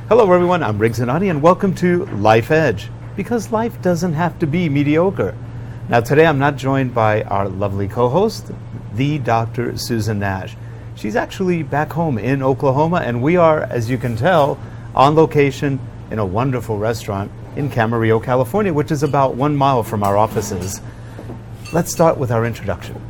Hello everyone, I'm Riggs Zanatti and welcome to Life Edge, because life doesn't have to be mediocre. Now today I'm not joined by our lovely co-host, the Dr. Susan Nash. She's actually back home in Oklahoma, and we are, as you can tell, on location in a wonderful restaurant in Camarillo, California, which is about 1 mile from our offices. Let's start with our introduction.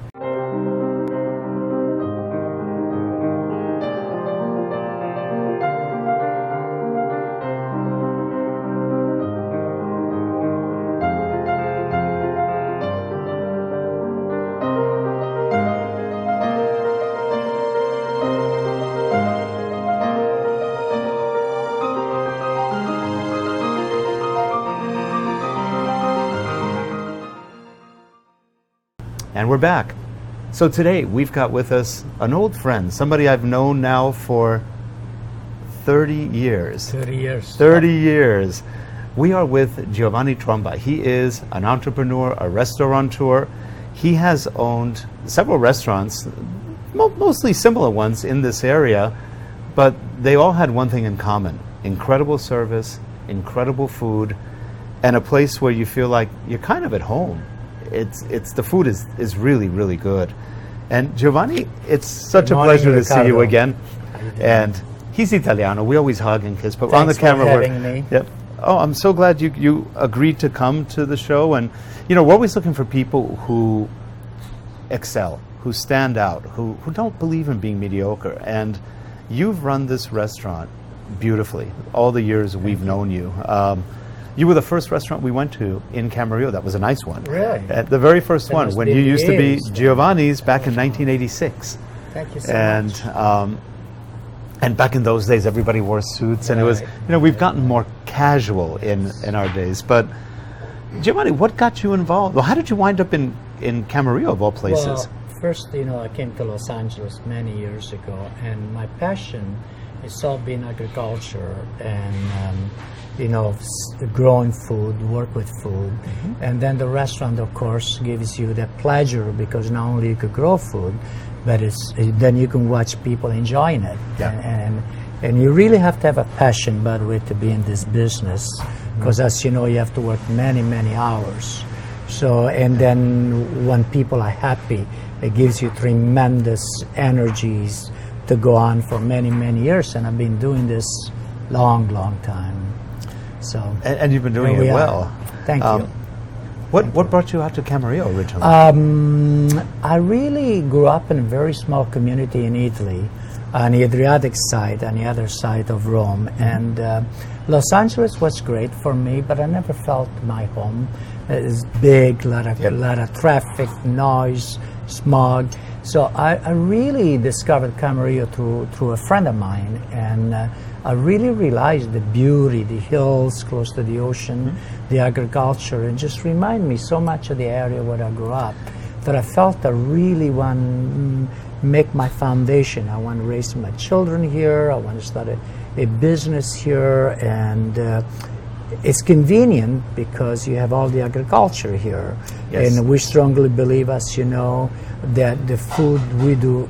And we're back. So today we've got with us an old friend, somebody I've known now for 30 years. 30 years. 30 years. We are with Giovanni Tromba. He is an entrepreneur, a restaurateur. He has owned several restaurants, mostly similar ones in this area, but they all had one thing in common: incredible service, incredible food, and a place where you feel like you're kind of at home. It's the food is really, really good. And Giovanni, it's such a pleasure to see you again. And he's Italiano. We always hug and kiss, but on the camera for having me. Yep. Oh, I'm so glad you agreed to come to the show. And you know, we're always looking for people who excel, who stand out, who don't believe in being mediocre. And you've run this restaurant beautifully all the years we've known you. You were the first restaurant we went to in Camarillo. That was a nice one. Really? The very first one, when you used to be 80s. Giovanni's back in 1986. Thank you so much. And back in those days, everybody wore suits, and it was, you know, we've gotten more casual in our days. But Giovanni, what got you involved? Well, how did you wind up in Camarillo, of all places? Well, first, I came to Los Angeles many years ago, and my passion is all been agriculture and growing food, work with food. Mm-hmm. And then the restaurant, of course, gives you that pleasure, because not only you could grow food, but then you can watch people enjoying it. Yeah. And you really have to have a passion, by the way, to be in this business, because as you know, you have to work many, many hours. So, and then when people are happy, it gives you tremendous energies to go on for many, many years. And I've been doing this long, long time. So, and you've been doing it well. Thank you. What brought you out to Camarillo originally? I really grew up in a very small community in Italy, on the Adriatic side, on the other side of Rome. And Los Angeles was great for me, but I never felt my home. It's big, a lot of traffic, noise, smog. So I really discovered Camarillo through a friend of mine, and I really realized the beauty, the hills close to the ocean, the agriculture, and just remind me so much of the area where I grew up, that I felt I really want to make my foundation. I want to raise my children here. I want to start a business here, and it's convenient because you have all the agriculture here. Yes. And we strongly believe, as you know, that the food we do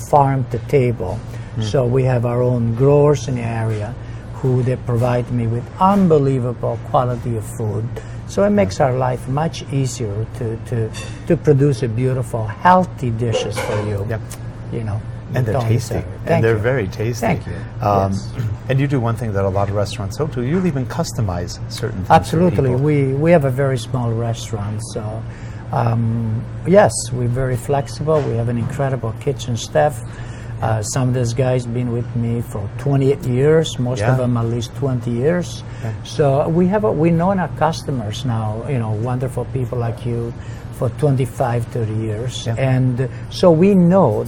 farm to table. So we have our own growers in the area who they provide me with unbelievable quality of food. So it makes our life much easier to produce a beautiful, healthy dishes for you. Yep. And they're tasty. And they're very tasty. Thank you. Yes. And you do one thing that a lot of restaurants don't do. You even customize certain things. Absolutely. We have a very small restaurant, so yes, we're very flexible. We have an incredible kitchen staff. Some of those guys been with me for 28 years, most of them at least 20 years. Yeah. So we know our customers now, wonderful people like you, for 25, 30 years. Yeah. And so we know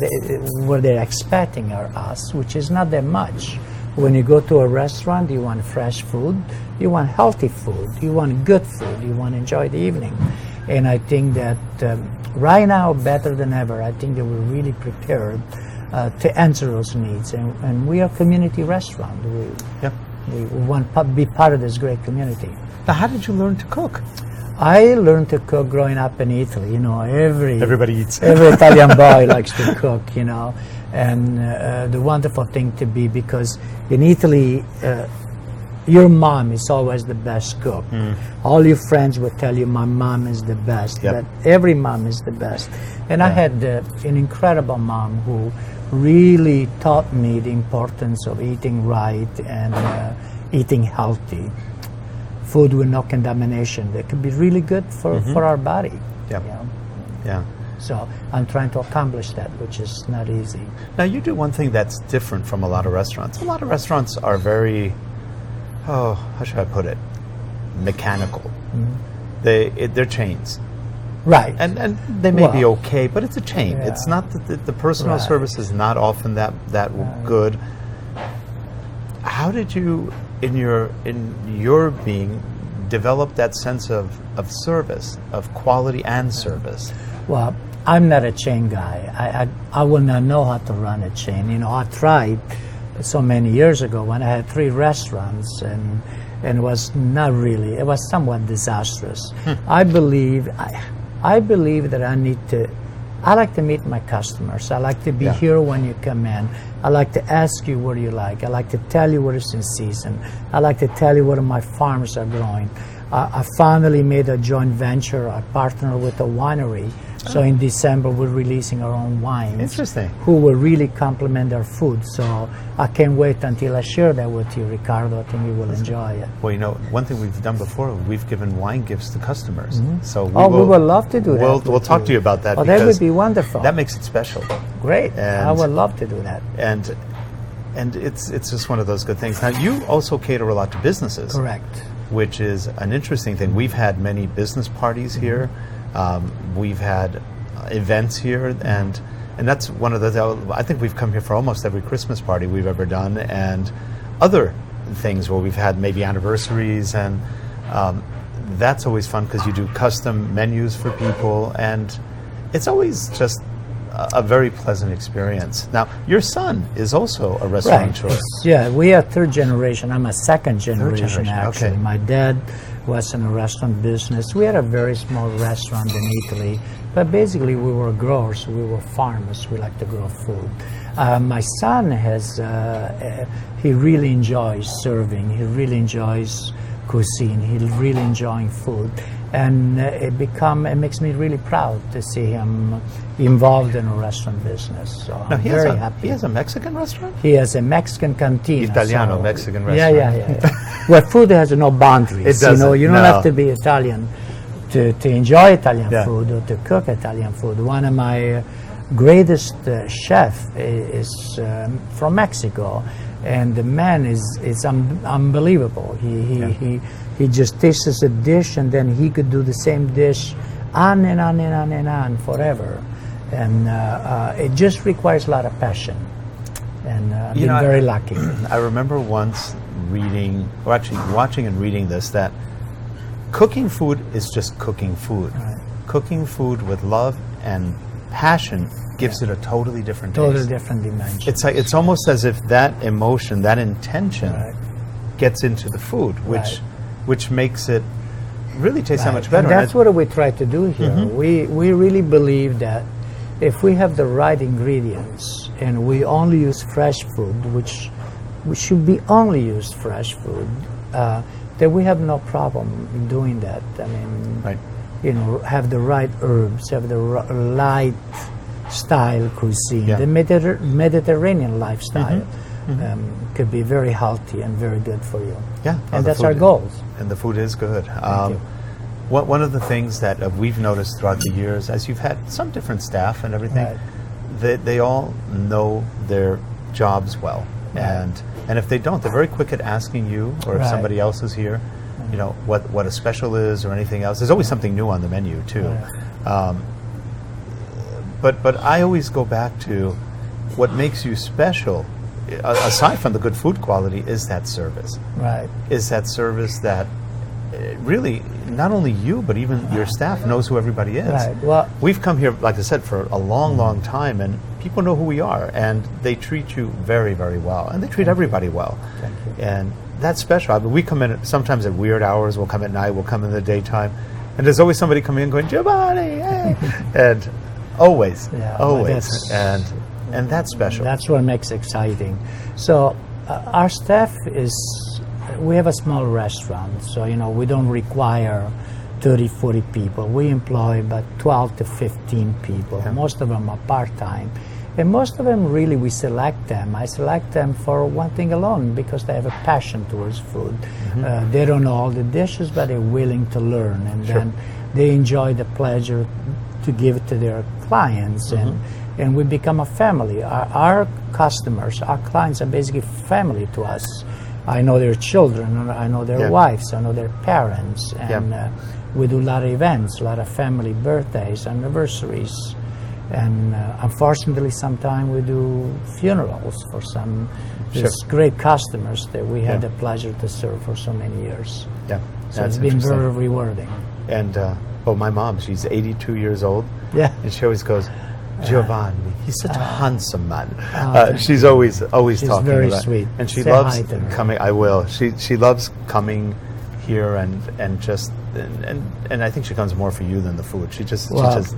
what they're expecting of us, which is not that much. When you go to a restaurant, you want fresh food, you want healthy food, you want good food, you want to enjoy the evening. And I think that right now, better than ever, I think that we're really prepared to answer those needs, and we are a community restaurant. We want to be part of this great community. Now, how did you learn to cook? I learned to cook growing up in Italy. Everybody eats. Every Italian boy likes to cook, and the wonderful thing to be, because in Italy your mom is always the best cook. All your friends will tell you my mom is the best. Yep. But every mom is the best. And I had an incredible mom who really taught me the importance of eating right and eating healthy. Food with no contamination that could be really good for our body. Yep. You know? Yeah. So I'm trying to accomplish that, which is not easy. Now, you do one thing that's different from a lot of restaurants. A lot of restaurants are very, how should I put it, mechanical. They're chains. Right. And they may be okay, but it's a chain. Yeah. It's not that the personal service is not often that good. How did you, in your being, develop that sense of service, of quality and service? Well, I'm not a chain guy. I will not know how to run a chain. You know, I tried so many years ago when I had 3 restaurants, and it was not really. It was somewhat disastrous. I believe that I like to meet my customers. I like to be here when you come in. I like to ask you what do you like. I like to tell you what is in season. I like to tell you what my farms are growing. I finally made a joint venture. I partnered with a winery. So in December, we're releasing our own wines. Interesting. Who will really complement our food. So I can't wait until I share that with you, Ricardo. I think you will enjoy it. Well, you know, one thing we've done before, we've given wine gifts to customers. So we would love to do that. We'll talk to you about that. Oh, that would be wonderful. That makes it special. Great. I would love to do that. And it's just one of those good things. Now, you also cater a lot to businesses. Correct. Which is an interesting thing. We've had many business parties here. We've had events here, and that's one of the. I think we've come here for almost every Christmas party we've ever done, and other things where we've had maybe anniversaries, and that's always fun because you do custom menus for people, and it's always just a very pleasant experience. Now, your son is also a restaurateur. Right. Yeah, we are 3rd generation. I'm a 2nd generation, actually. Okay. My dad was in a restaurant business. We had a very small restaurant in Italy, but basically we were growers, we were farmers. We like to grow food. My son he really enjoys serving. He really enjoys cuisine. He's really enjoying food. And it makes me really proud to see him involved in a restaurant business. So I'm very happy. He has a Mexican restaurant? He has a Mexican cantina. Italiano, so Mexican restaurant. Yeah. Where food has no boundaries. It doesn't, you don't have to be Italian to enjoy Italian food or to cook Italian food. One of my greatest chef is from Mexico, and the man is unbelievable. He just tastes a dish, and then he could do the same dish on and on and on and on forever. And it just requires a lot of passion. And I've been very lucky. I remember once reading, or actually watching and reading this, that cooking food is just cooking food. Right. Cooking food with love and passion gives it a totally different taste. Totally different dimension. It's almost as if that emotion, that intention gets into the food, which makes it really taste that much better. And that's what we try to do here. We really believe that if we have the right ingredients and we only use fresh food, which we should be only use fresh food, then we have no problem doing that. I mean, have the right herbs, have the right style cuisine, the Mediterranean lifestyle. Could be very healthy and very good for you. Yeah, and that's our goals. And the food is good. One of the things that we've noticed throughout the years, as you've had some different staff and everything, they all know their jobs well, and if they don't, they're very quick at asking you, or if somebody else is here, what a special is or anything else. There's always something new on the menu too. But I always go back to what makes you special, aside from the good food quality, is that service. Right. Is that service that really not only you but even your staff knows who everybody is. Right. Well, we've come here, like I said, for a long time, and people know who we are, and they treat you very, very well, and they treat everybody well. Thank you. And that's special. I mean, we come in sometimes at weird hours. We'll come at night. We'll come in the daytime, and there's always somebody coming in going, Giovanni, hey, and always, and that's special. That's what makes it exciting. So our staff is we have a small restaurant, so we don't require 30, 40 people. We employ about 12 to 15 people. Yeah. Most of them are part-time. And most of them, really, we select them. I select them for one thing alone, because they have a passion towards food. They don't know all the dishes, but they're willing to learn. And then they enjoy the pleasure to give it to their clients. And we become a family. Our customers, our clients are basically family to us. I know their children, I know their wives, I know their parents. And we do a lot of events, a lot of family birthdays, anniversaries. And unfortunately, sometimes we do funerals for some great customers that we had the pleasure to serve for so many years. Yeah, so it's been very rewarding. And my mom, she's 82 years old. Yeah, and she always goes, Giovanni, he's such a handsome man. She's always she's talking very about, sweet. and she Say loves hi to her. coming. I will. She loves coming here and just. And I think she comes more for you than the food. She just loves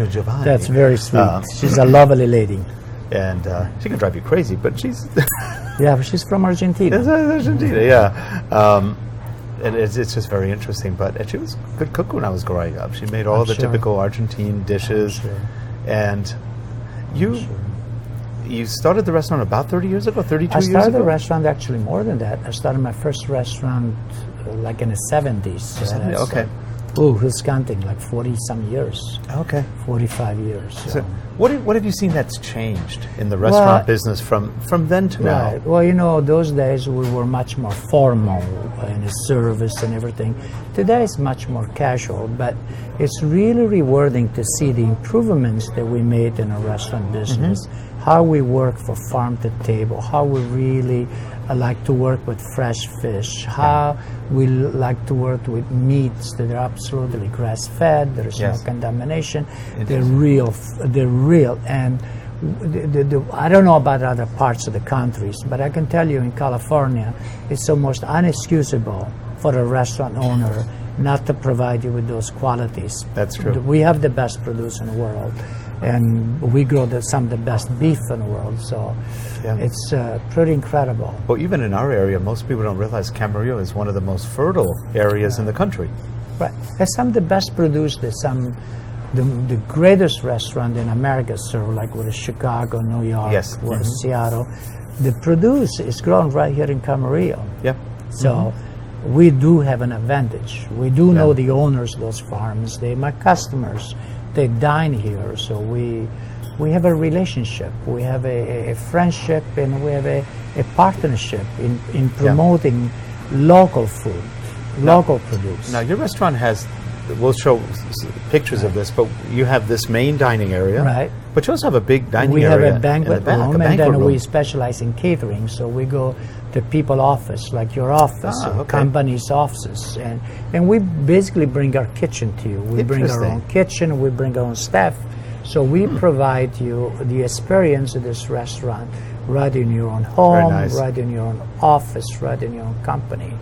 Giovanni. That's very sweet. She's a lovely lady. And she can drive you crazy, but she's but she's from Argentina. Argentina, yeah. And it's just very interesting. But she was a good cook when I was growing up. She made all the typical Argentine dishes. And you started the restaurant about 30 years ago, 32 years ago? I started the restaurant actually more than that. I started my first restaurant like in the 70s. Okay. Who's counting? Like 40-some years. Okay. 45 years. So what have you seen that's changed in the restaurant business from then to now? Right. Well, those days we were much more formal in the service and everything. Today it's much more casual, but it's really rewarding to see the improvements that we made in our restaurant business, how we work for farm to table, how we really like to work with fresh fish, how we like to work with meats that are absolutely grass-fed, there's no contamination, they're real, and I don't know about other parts of the countries, but I can tell you in California, it's almost inexcusable for a restaurant owner not to provide you with those qualities. That's true. We have the best produce in the world, and we grow some of the best beef in the world, so it's pretty incredible. Well, even in our area, most people don't realize Camarillo is one of the most fertile areas in the country. Right. It's some of the best produce that the greatest restaurant in America serve, like with Chicago, New York, with Seattle. The produce is grown right here in Camarillo. Yeah. So we do have an advantage. We do know the owners of those farms. They're my customers. They dine here, so we have a relationship. We have a friendship, and we have a partnership in promoting local food, local produce. Now, your restaurant has, we'll show pictures of this, but you have this main dining area. Right. But you also have a big dining area. area. We have a banquet room, and then room. we specialize in catering. So we go to people's office, like your office, company's offices, and we basically bring our kitchen to you. We bring our own kitchen, we bring our own staff. So we provide you the experience of this restaurant right in your own home, right in your own office, right in your own company.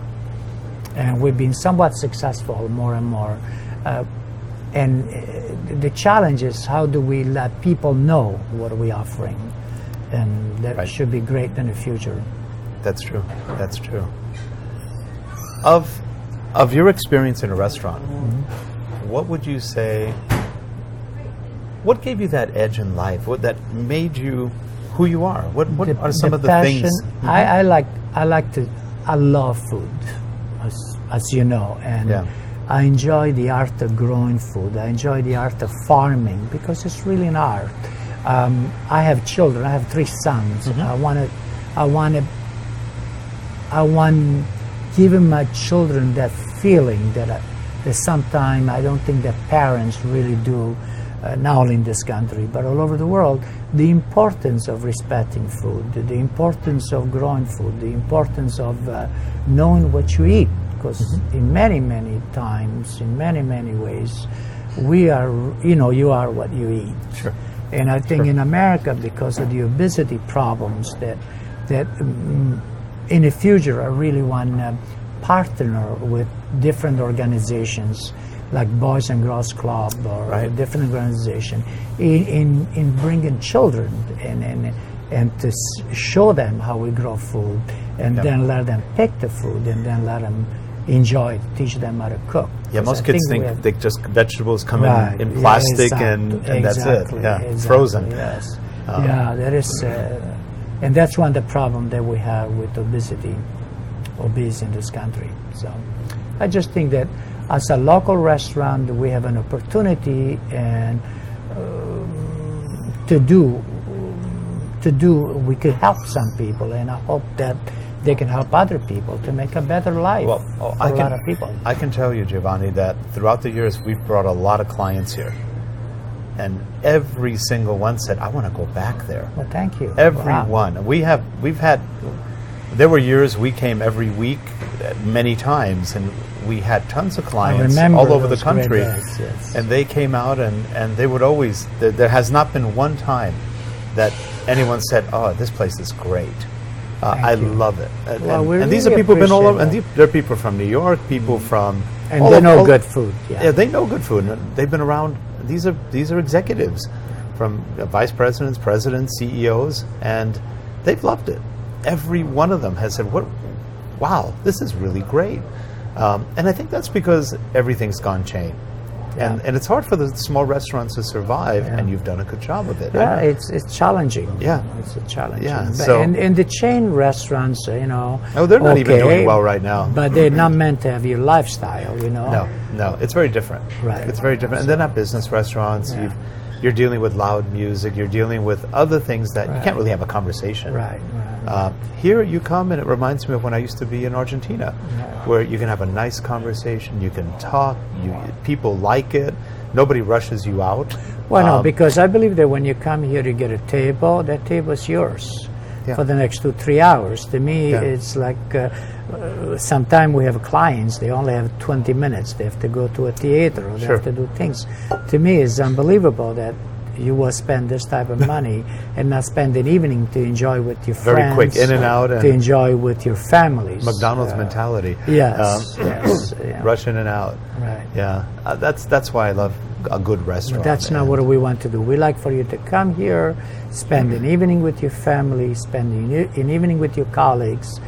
And we've been somewhat successful more and more. And the challenge is, how do we let people know what we're offering? And that should be great in the future. That's true. That's true. Of your experience in a restaurant, what would you say, what gave you that edge in life? What that made you who you are? What are some of the passion, things? I love food, as you know, and I enjoy the art of growing food. I enjoy the art of farming, because it's really an art. I have children. I have 3 sons. I want giving my children that feeling that sometimes I don't think that parents really do, not only in this country but all over the world, the importance of respecting food, the importance of growing food, the importance of knowing what you eat. Because in many, many times, in many, many ways, we are, you are what you eat. Sure. And I think in America, because of the obesity problems, that in the future I really want to partner with different organizations like Boys and Girls Club or a different organization in bringing children and to show them how we grow food and then let them pick the food, and then let them enjoy it, teach them how to cook. Yeah, most kids think they just vegetables come Right, in yeah, plastic exactly, and that's it. exactly, Yeah, exactly, frozen. Yes. Yeah, there is, and that's one of the problem that we have with obese in this country. So I just think that as a local restaurant, we have an opportunity and we could help some people, and I hope that they can help other people to make a better life for a lot of people. I can tell you, Giovanni, that throughout the years we've brought a lot of clients here, and every single one said, "I want to go back there." Well, thank you. Everyone. Wow. We've had. There were years we came every week, many times, and we had tons of clients all over the country, yes. and they came out and they would always. There has not been one time that anyone said, "Oh, this place is great." I love it. And these are people who've been all over. And they're people from New York, people from. And they know good food. Yeah, they know good food. And they've been around. These are executives, from vice presidents, presidents, CEOs, and they've loved it. Every one of them has said, wow, this is really great. And I think that's because everything's gone chain. Yeah. And it's hard for the small restaurants to survive, and you've done a good job of it. Yeah, it's challenging. Yeah. It's a challenge. Yeah, and the chain restaurants, they're not even doing well right now. But they're not meant to have your lifestyle, No, it's very different. Right. It's very different. And they're not business restaurants. Yeah. You're dealing with loud music. You're dealing with other things that you can't really have a conversation. Right. Here you come, and it reminds me of when I used to be in Argentina, where you can have a nice conversation. You can talk. People like it. Nobody rushes you out. Well, no, because I believe that when you come here to get a table, that table is yours for the next 2-3 hours. To me, it's like sometimes we have clients, they only have 20 minutes. They have to go to a theater or they have to do things. To me, it's unbelievable that you will spend this type of money and not spend an evening to enjoy with your friends. Very quick, in and out. To enjoy with your families. McDonald's mentality. Yes, Rush in and out. Right. Yeah, that's why I love a good restaurant. But that's not what we want to do. We like for you to come here, spend an evening with your family, spend an evening with your colleagues,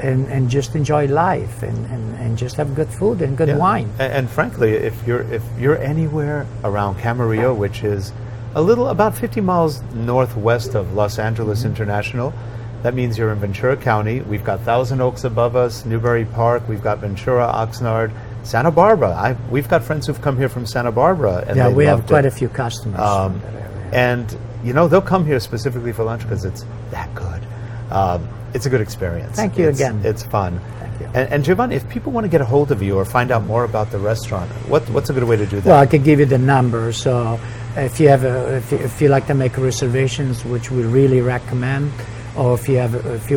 and just enjoy life and just have good food and good wine. And frankly, if you're anywhere around Camarillo, which is about 50 miles northwest of Los Angeles International, that means you're in Ventura County. We've got Thousand Oaks above us, Newbury Park. We've got Ventura, Oxnard, Santa Barbara. We've got friends who've come here from Santa Barbara, and we have quite a few customers from that area. And they'll come here specifically for lunch because it's that good. It's a good experience. Thank you again. It's fun. Thank you. And Giovanni, if people want to get a hold of you or find out more about the restaurant, what's a good way to do that? Well, I could give you the number. So if you like to make reservations, which we really recommend, or if you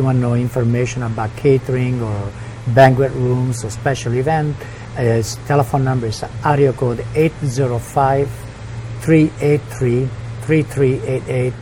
want to know information about catering or banquet rooms or special event, his telephone number is area code 805-383-3388,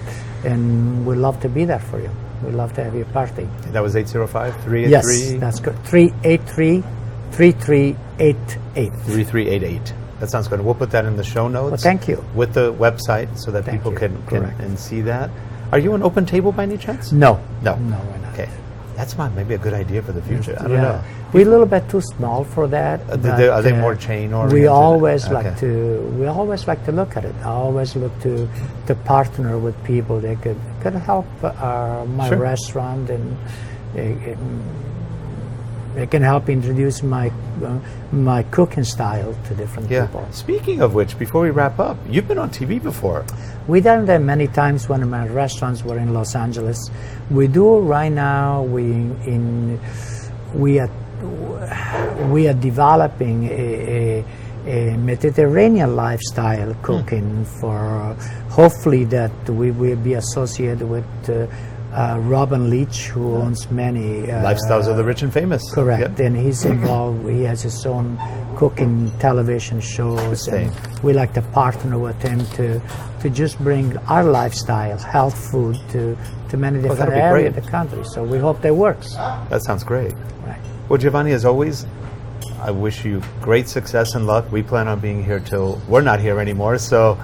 and we'd love to be there for you. We'd love to have your party. That was 805-383? Yes, that's good. 383-3388. 3388. That sounds good. We'll put that in the show notes. Well, thank you. With the website so that people can and see that. Are you an open table by any chance? No. No, we're not. Okay. That's maybe a good idea for the future. I don't know. We're a little bit too small for that. Are they more chain oriented? We always like to look at it. I always look to partner with people that could help my restaurant, and it can help introduce my cooking style to different people. Speaking of which, before we wrap up, you've been on TV before. We've done that many times when my restaurants were in Los Angeles. We do right now. We are developing a Mediterranean lifestyle cooking for hopefully that we will be associated with Robin Leach, who owns many Lifestyles of the Rich and Famous. Correct. And he's involved. He has his own cooking television shows, and we like to partner with him to just bring our lifestyle, health food, to many different areas of the country. So we hope that works. That sounds great. Right. Well, Giovanni, as always, I wish you great success and luck. We plan on being here till we're not here anymore, so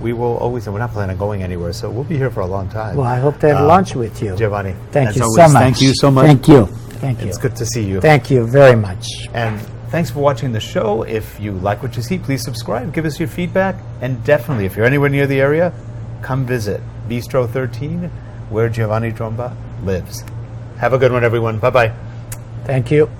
we will always, and we're not planning on going anywhere, so we'll be here for a long time. Well, I hope to have lunch with you. Giovanni, thank you always, so much. Thank you so much. Thank you. Thank you. It's good to see you. Thank you very much. And thanks for watching the show. If you like what you see, please subscribe, give us your feedback, and definitely, if you're anywhere near the area, come visit Bistro 13, where Giovanni Tromba lives. Have a good one, everyone. Bye-bye. Thank you.